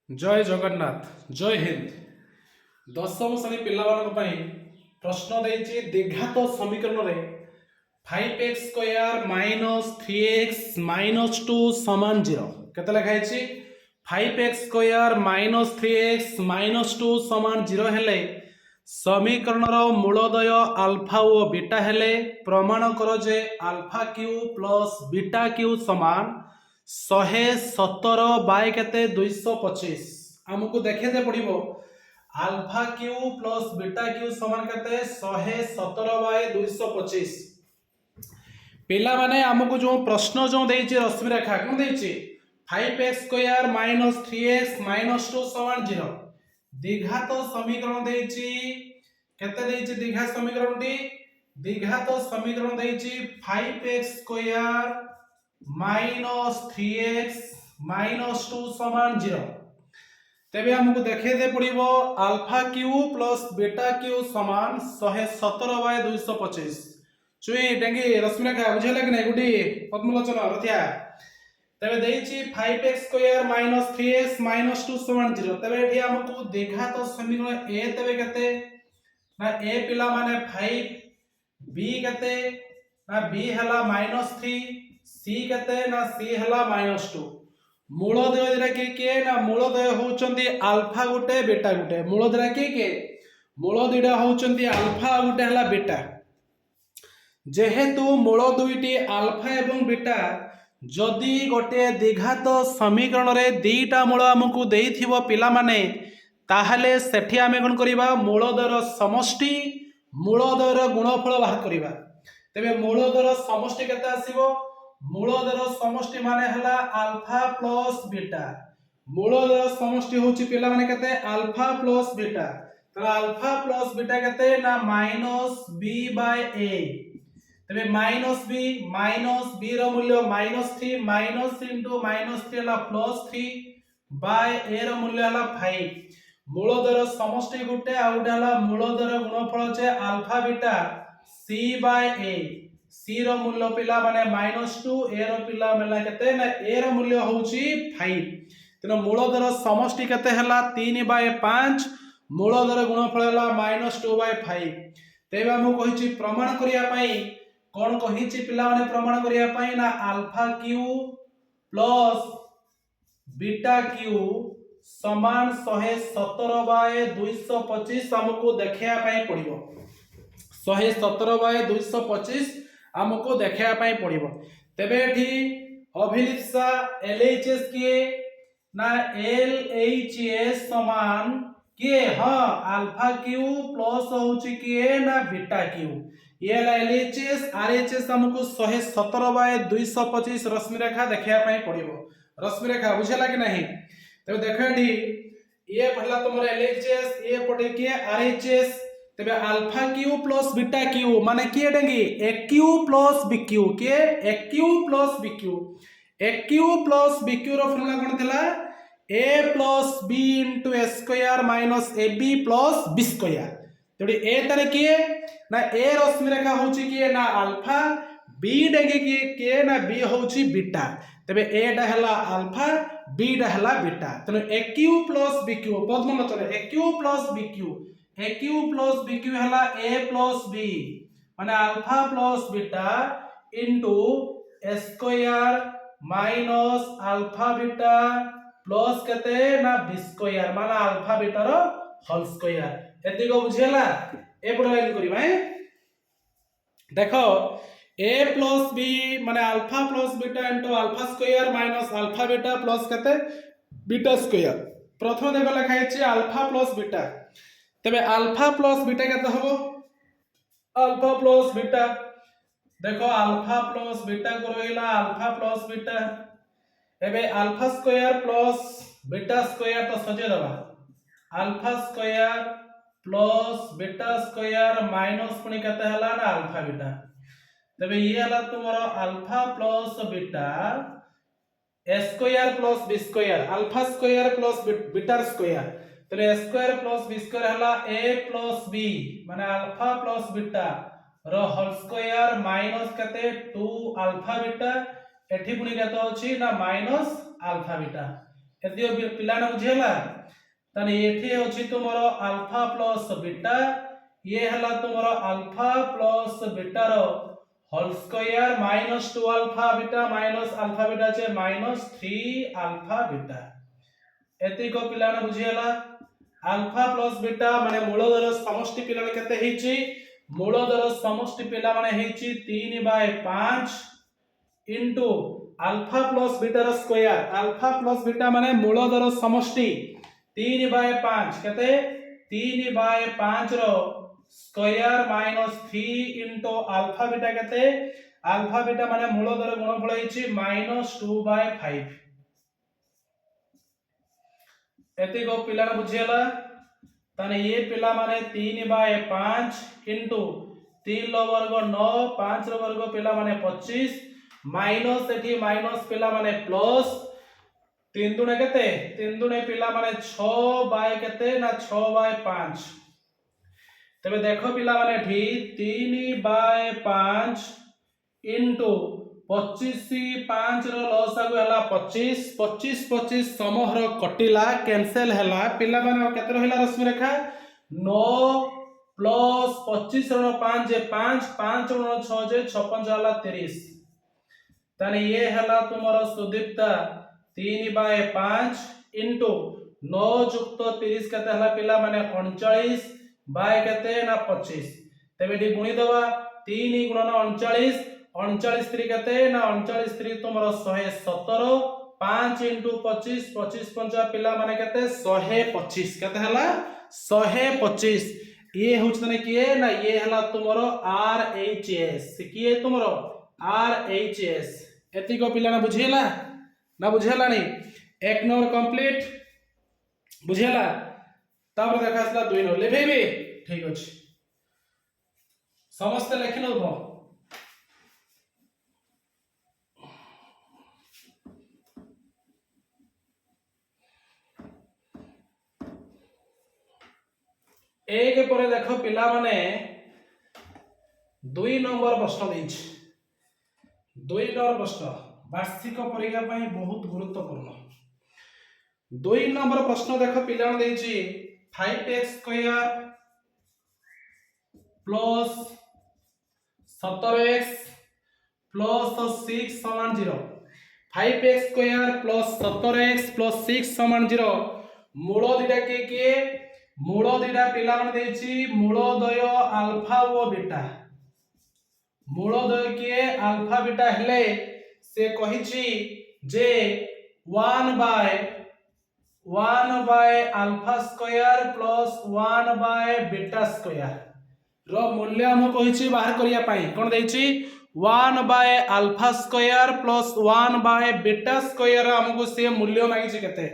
जय जगन्नाथ जय हिंद। दशम श्रेणी पिला प्रश्न देछि द्विघात समीकरण रे 5x square minus 3x minus 2 समान 0 केते लिखा है 5x square minus 3x minus 2 समान 0 हेले समीकरण रो मूलदय अल्फा और बीटा हेले प्रमाण कर जे alpha q plus beta q समान 117 बाय केते 225 हमको देखेते पड़िबो alpha q plus beta q समान केते 117 बाय 225 पिला माने हमको जो प्रश्न जो देछि रश्मि रेखा कोन देछि 5x square minus 3x minus 2 समान 0 द्विघात समीकरण देछि केते देछि द्विघात समीकरण देछि 5x square minus 3x minus 2 समान 0 तेबे हमको देखेते पड़िबो alpha q plus beta q समान 117 बाय 225 चुई डेंगी रश्मि रेखा बुझेला कि नै गुडी पद्मलोचन रथिया तेबे देछि 5x square minus 3x minus 2 समान 0 तेबे एठी हमको द्विघात समीकरण ए तेबे केते ना ए पिला माने 5 बी केते ना बी हला -3 सी केते ना सी हला -2 मूलदय रे के ना मूलदय होचंदी अल्फा गुटे बीटा गुटे मूलदय के मूलदयटा होचंदी अल्फा गुटे हला बीटा जेहेतु मूल दुईटी अल्फा एवं बीटा जदि गोटे द्विघात समीकरण रे दुईटा मूल हमकु देइथिबो पिला माने ताहले सेठी आमे कोन करिबा मूलदयर समष्टि मूलदयर गुणफल बाहर करिबा तेबे मूलदयर समष्टि केते आसीबो मूलदयर समष्टि माने हला अल्फा प्लस बीटा मूलदयर समष्टि होची पिला माने केते अल्फा प्लस बीटा तो अल्फा प्लस बीटा केते ना -b बाय a तबे -b रो मूल्य -3 -3 हला +3 बाय a रो मूल्य हला 5 मूलदयर समष्टि गुटे आ गुटे हला मूलदयर गुणफल जे alpha beta c by a c रो मूल्य पिला माने -2 a रो पिला मेला केते ना a रो मूल्य होउची 5 तनो मूलदयर समष्टि केते हला 3 बाय 5 मूलदयर गुणफल हला -2 बाय 5 तेबा हम कहिची प्रमाण करिया पई कोन कहिची पिला माने प्रमाण करिया पई ना alpha q plus beta q समान 117 बाय 225 हमको देखिया पई पड़िबो 117 बाय 225 हमको देखिया पई पड़िबो तेबे एठी अभिलिप्सा एलएचएस के ना एलएचएस समान के हां अल्फा क्यू प्लस होची के ना बीटा क्यू ये एलएचएस आरएचएस हमको 117 बाय 225 रश्मि रेखा देखिया पई पड़िबो रश्मि रेखा बुझेला कि नहीं तबे देखो एठी ये पहला तुमर एलएचएस ये पड़े के आरएचएस तबे alpha q plus beta Q माने के डेंगी ए क्यू प्लस बी क्यू के ए Q plus B Q rho formula कोन थिला a plus b into a square minus ab plus b square तबे a तरे के ना a रश्मि रेखा होची के ना अल्फा b डेंगी के ना b होची बीटा तबे a डा हला अल्फा b डा हला बीटा तने a q plus b q पद्मलोचन a q plus b q हला a प्लस b माने alpha plus beta into a square minus alpha beta plus केते ना b स्क्वायर माने अल्फा बीटा रो होल स्क्वायर एति को बुझेला ए पड लाइन करिबा देखो a प्लस b माने alpha plus beta into alpha square minus alpha beta plus केते बीटा स्क्वायर प्रथम देखो लिखा है अल्फा प्लस बीटा तबे अल्फा प्लस बीटा केते हबो अल्फा प्लस बीटा देखो अल्फा प्लस बीटा को रहिला अल्फा प्लस बीटा एबे alpha square plus beta square तो सजे दबा alpha square plus beta square minus पुनी केते हला ना अल्फा बीटा तबे ये हला तुमरो alpha plus beta a square plus b square alpha square plus beta square तो a square plus b square हला a प्लस b माने अल्फा प्लस बीटा रो होल स्क्वायर माइनस केते 2 अल्फा बीटा एठी पुनी केते अछि ना माइनस अल्फा बीटा एति पिलाने बुझीगला ताने एठी अछि तुमर अल्फा प्लस बीटा ये हला तुमर अल्फा प्लस बीटा रो होल स्क्वायर -2 अल्फा बीटा छे -3 अल्फा बीटा एति को पिलाने बुझीगला अल्फा प्लस बीटा माने मूलधर समष्टि पिलाने केते हेची मूलधर समष्टि पिला माने हेची 3/5 इनटू अल्फा प्लस बीटा रो स्क्वायर अल्फा प्लस बीटा माने मूलधर समष्टि 3/5 केते 3/5 रो स्क्वायर -3 इनटू अल्फा बीटा केते अल्फा बीटा माने मूलधर गुणफल हेची -2/5 एति को पिलाने बुझियला ताने ये पिला माने 3/5 इनटू 3 रो वर्ग 9 5 रो वर्ग पिला माने 25 माइनस एठी माइनस पिला माने प्लस 3 दुने केते 3 दुने पिला माने 6 बाय केते ना 6/5 तबे देखो पिला माने एठी 3/5 इनटू 25 5 रो लसागु हला 25 25 25 समहर कटिला कैंसिल हला पिला माने केते रहिला रश्मि रेखा 9 प्लस 25 रो 5 जे 5 5 रो 6 जे 56 हला 30 ताने ये हला तुमरो सुदीप्ता 3/5 इनटू 9 जुक्त 30 केते हला पिला माने 39 बाय केते ना 25 तबे डी गुणी दवा 3 गुणन 39 39 3 केते ना 39 3 तुमरो 117 5 इनटू 25 25 5 पिला माने केते 125 केते हला 125 ये होछ तने किए ना ये हला तुमरो आरएचएस किए तुमरो आरएचएस एति को पिला ना बुझियला ना बुझियला नहीं एक नंबर कंप्लीट बुझियला तापर देखासला 2 नंबर लेबेबे ठीक अछि समस्त लेखि नबो एक पर देख पिला माने 2 नंबर प्रश्न देछ 2 नंबर प्रश्न वार्षिक परीक्षा पई बहुत गुरुत्वपूर्ण 2 नंबर प्रश्न देख पिला देछि 5x² प्लस 17x प्लस 6 समान 0 5x² प्लस 17x प्लस 6 समान 0 मूल दिटा के मूल दिटा पिला मन देछि मूलदय अल्फा और बीटा मूलदय के अल्फा बीटा हेले से कहिछि जे 1 by alpha square plus 1 by beta square रो मूल्य हम कहिछि बाहर करिया पाई कोन देछि 1 by alpha square plus 1 by beta square हमको से मूल्य मागिछि केते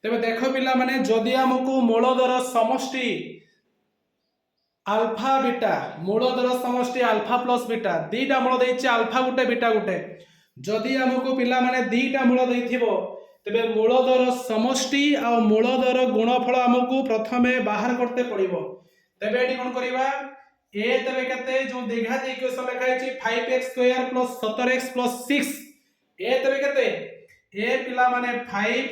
तबे देखो पिला माने जदि हमको मूलधर समष्टि अल्फा बीटा मूलधर समष्टि अल्फा प्लस बीटा दीटा मूल देछि अल्फा गुटे बीटा गुटे जदि हमको पिला माने दीटा मूल देथिबो तबे मूलधर समष्टि आ मूलधर गुणफल हमको प्रथमे बाहर करते पड़िबो तबे एटी कोन करिबा ए तबे केते जो द्विघात इक्वेशन लिखा अछि 5x² + 17x + 6 ए तबे केते ए पिला माने 5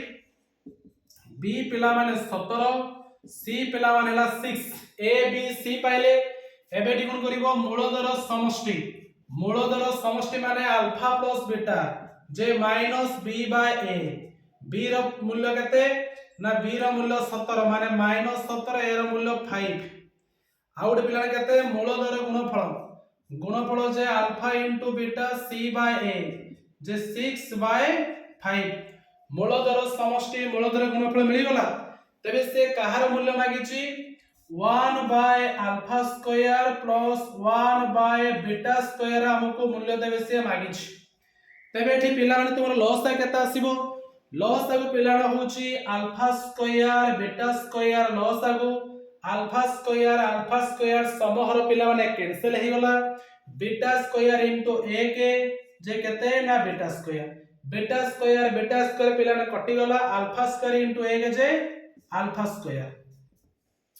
बी पिला माने 17 सी पिला माने ला 6 ए बी सी पाइले एबे डी कोन करिवो मूलधर समष्टि माने अल्फा प्लस बीटा जे -b/a b रो मूल्य केते ना b रो मूल्य 17 माने -17 ए रो मूल्य 5 आउट पिला केते मूलधर गुणफल जे अल्फा इनटू बीटा c/a जे 6/5 मूलधर समष्टि मूलधर गुणफल मिली गला तबे से कहार मूल्य मागिछि 1 by alpha square plus 1 by beta square हमको मूल्य देबे से मागिछि तबे एठी पिला माने तुमर लॉस केता आसीबो लॉस आगु पिला होछि अल्फा स्क्वायर बीटा स्क्वायर लॉस आगु अल्फा स्क्वायर समहर पिला माने कैंसिल हे गला बीटा स्क्वायर इनटू a के जे केते ना बीटा स्क्वायर पिला ने कटि गला अल्फा स्क्वायर इनटू a के जे alpha square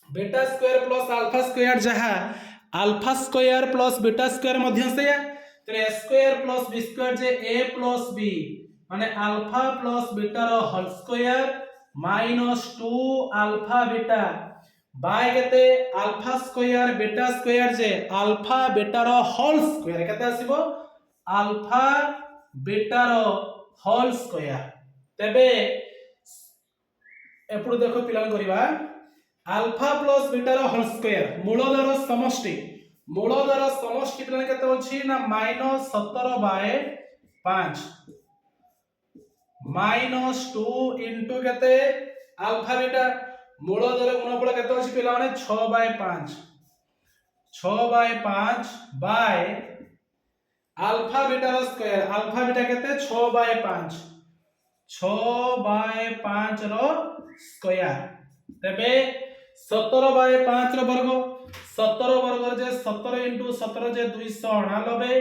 beta square plus alpha square जहा alpha square plus beta square मध्य से तो a square plus b square जे a प्लस b माने अल्फा प्लस बीटा रो whole square minus 2 alpha beta by केते अल्फा स्क्वायर बीटा स्क्वायर जे alpha beta रो होल स्क्वायर केते आसीबो अल्फा बीटा रो होल स्क्वायर तबे एपडू देखो पिलान करिवा अल्फा प्लस बीटा रो होल स्क्वायर मूलधर समष्टि पिलान केते अछि ना माइनस 17 बाय 5 माइनस 2 इनटू केते अल्फा बीटा मूलधर गुणफल केते अछि पिला माने 6 बाय 5 बाय अल्फा बीटा रो स्क्वायर अल्फा बीटा केते 6 बाय 5 रो स्क्वायर तबे 17 बाय 5 रो वर्ग 17 वर्ग जे 17 इंटू 17 जे 299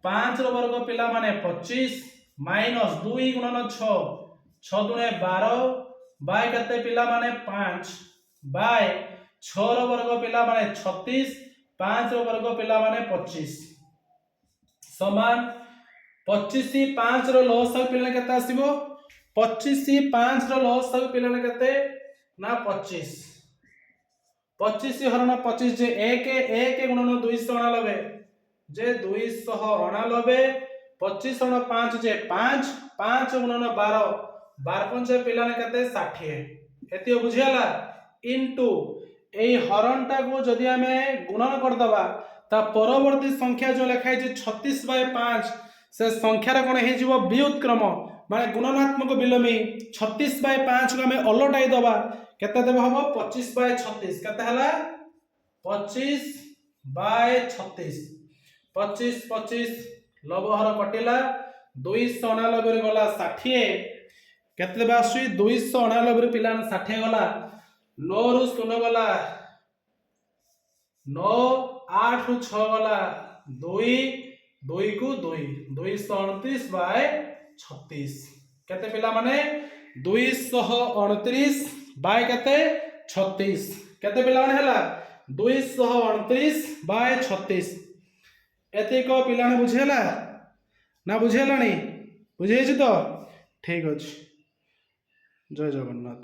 5 रो वर्ग पिला माने 25 माइनस 2 गुणन 6 6 दुने 12 बाय केते पिला माने 5 बाय 6 रो वर्ग पिला माने 36 5 रो वर्ग पिला माने 25 समान 25 5 रो लसागु पिला केते आसीबो 25 5 रो लसागु पिला केते ना 25 25 हरण 25 जे 1 1 गुणन 299 जे 299 25 हरण 5 जे 5 5 गुणन 12 12 पंच पिला केते 60 एतियो बुझियाला इनटू ए हरणटा को जदी हमें गुणन कर दबा ता परवर्ती संख्या जो लिखाई जे 36 बाय 5 से संख्यार कोन हे जीवो व्युत्क्रम माने गुणनात्मक विलोमी 36 बाय 5 को हमें अलटाई दबा केते देबो हबो 25 बाय 36 केते हला 25 बाय 36 25 25 लबहर कटिला 299 रे गला 60 केते देबा आसुई 299 रे पिलान 60 गला 9 रु 0 गला 9 8 रु 6 गला 2 2 को 2 229 बाय 36 केते पिला माने 229 बाय केते 36 केते पिला माने हला 229 बाय 36 एते को पिला ने बुझेला ना बुझेलानी बुझेछि तो ठीक अछि जय जगन्नाथ।